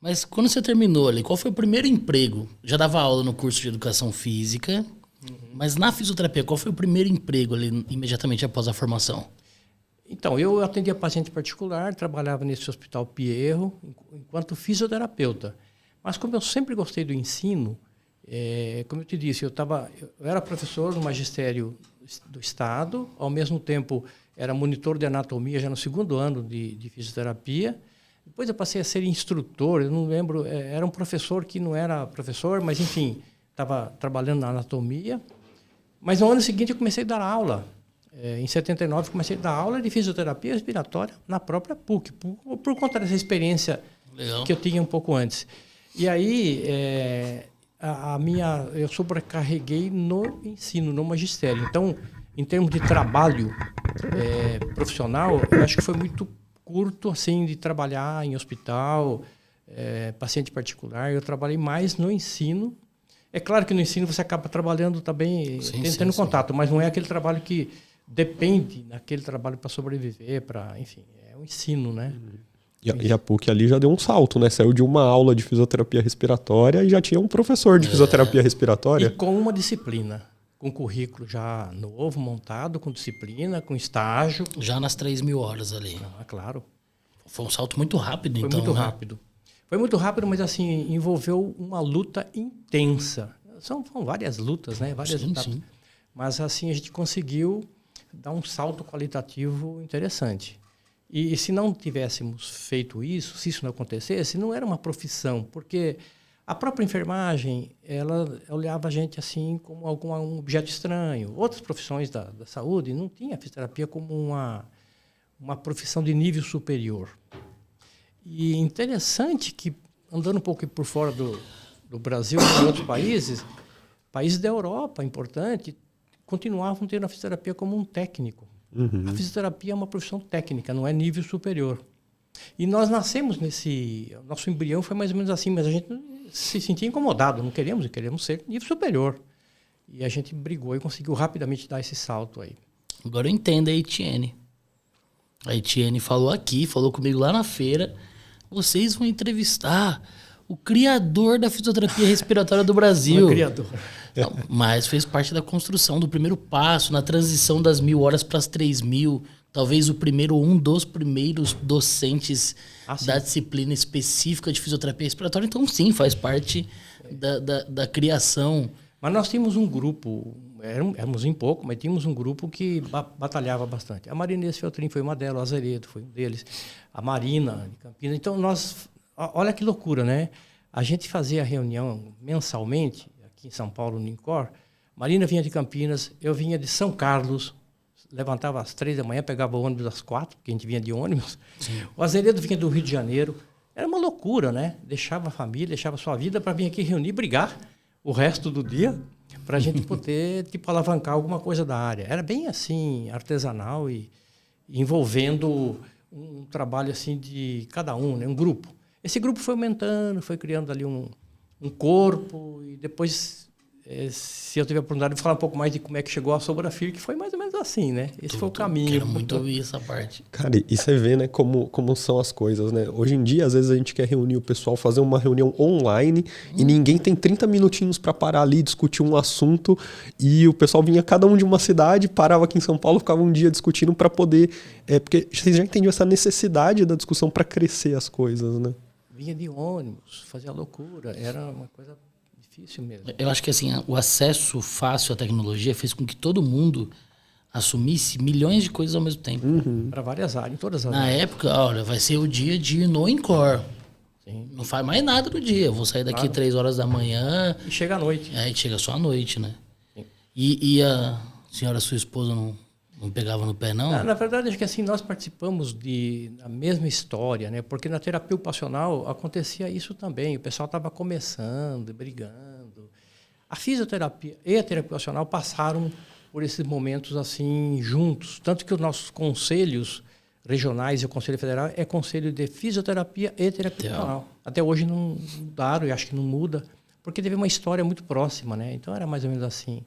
Mas quando você terminou ali, qual foi o primeiro emprego? Já dava aula no curso de educação física, mas na fisioterapia, qual foi o primeiro emprego ali imediatamente após a formação? Então, eu atendia paciente particular, trabalhava nesse hospital Pierro, enquanto fisioterapeuta. Mas como eu sempre gostei do ensino, como eu te disse, eu era professor no magistério do Estado, ao mesmo tempo era monitor de anatomia já no segundo ano de fisioterapia. Depois eu passei a ser instrutor, eu não lembro, era um professor que não era professor, mas enfim, estava trabalhando na anatomia. Mas no ano seguinte eu comecei a dar aula. Em 79 comecei a dar aula de fisioterapia respiratória na própria PUC, por conta dessa experiência Legal. que eu tinha um pouco antes. E aí eu sobrecarreguei no ensino, no magistério. Então, em termos de trabalho profissional, eu acho que foi muito curto assim de trabalhar em hospital, paciente particular. Eu trabalhei mais no ensino. É claro que no ensino você acaba trabalhando também, tendo contato, mas não é aquele trabalho que depende daquele trabalho para sobreviver, enfim, é o ensino, né? E a PUC ali já deu um salto, né? Saiu de uma aula de fisioterapia respiratória e já tinha um professor de fisioterapia respiratória. E com uma disciplina, com currículo já novo, montado, com disciplina, com estágio. Já nas 3.000 horas ali. Ah, claro. Foi um salto muito rápido, então, Foi muito né? rápido. Foi muito rápido, mas assim, envolveu uma luta intensa. São várias lutas, né? Várias etapas. Sim. Mas assim, a gente conseguiu dar um salto qualitativo interessante. E se não tivéssemos feito isso, se isso não acontecesse, não era uma profissão, porque a própria enfermagem, ela olhava a gente assim como um objeto estranho. Outras profissões da saúde não tinham a fisioterapia como uma profissão de nível superior. E interessante que, andando um pouco por fora do Brasil e outros países da Europa, importante, continuavam tendo a fisioterapia como um técnico. Uhum. A fisioterapia é uma profissão técnica, não é nível superior. E nós nascemos nosso embrião foi mais ou menos assim, mas a gente se sentia incomodado, não queríamos ser nível superior. E a gente brigou e conseguiu rapidamente dar esse salto aí. Agora eu entendo a Etienne. A Etienne falou comigo lá na feira, vocês vão entrevistar o criador da fisioterapia respiratória do Brasil. O criador. Não, mas fez parte da construção do primeiro passo, na transição das 1.000 horas para as 3.000. Talvez um dos primeiros docentes da disciplina específica de fisioterapia respiratória. Então, sim, faz parte da criação. Mas nós tínhamos um grupo, éramos em pouco, mas tínhamos um grupo que batalhava bastante. A Marinês Feltrin foi uma delas, o Azeredo foi um deles, a Marina de Campinas. Então, olha que loucura, né? A gente fazia reunião mensalmente, aqui em São Paulo, no INCOR. Marina vinha de Campinas, eu vinha de São Carlos, levantava às 3 da manhã, pegava o ônibus às 4, porque a gente vinha de ônibus. Sim. O Azeredo vinha do Rio de Janeiro. Era uma loucura, né? Deixava a família, deixava a sua vida para vir aqui reunir, brigar o resto do dia, para a gente poder alavancar alguma coisa da área. Era bem assim, artesanal e envolvendo um trabalho assim de cada um, né? Um grupo. Esse grupo foi aumentando, foi criando ali um corpo, e depois, se eu tiver a oportunidade de falar um pouco mais de como é que chegou a Sobrafir, que foi mais ou menos assim, né? Esse foi o caminho. Quero muito ouvir essa parte. Cara, e você vê, né, como são as coisas, né? Hoje em dia, às vezes a gente quer reunir o pessoal, fazer uma reunião online, e ninguém tem 30 minutinhos para parar ali, discutir um assunto, e o pessoal vinha cada um de uma cidade, parava aqui em São Paulo, ficava um dia discutindo para poder... porque vocês já entendiam essa necessidade da discussão para crescer as coisas, né? Vinha de ônibus, fazia loucura, era uma coisa difícil mesmo. Eu acho que assim, o acesso fácil à tecnologia fez com que todo mundo assumisse milhões de coisas ao mesmo tempo. Uhum. Para várias áreas, em todas as áreas. Na época, olha, vai ser o dia de ir no INCOR. Sim. Não faz mais nada no dia. Eu vou sair daqui 3 horas da manhã. E chega à noite. E chega só à noite, né? Sim. E a senhora, sua esposa, não pegava no pé, não? Na verdade, acho que assim, nós participamos da mesma história, né? Porque na terapia ocupacional acontecia isso também. O pessoal estava começando, brigando. A fisioterapia e a terapia ocupacional passaram por esses momentos assim juntos. Tanto que os nossos conselhos regionais e o Conselho Federal é conselho de fisioterapia e terapia ocupacional. Até hoje não mudaram e acho que não muda, porque teve uma história muito próxima, né? Então era mais ou menos assim.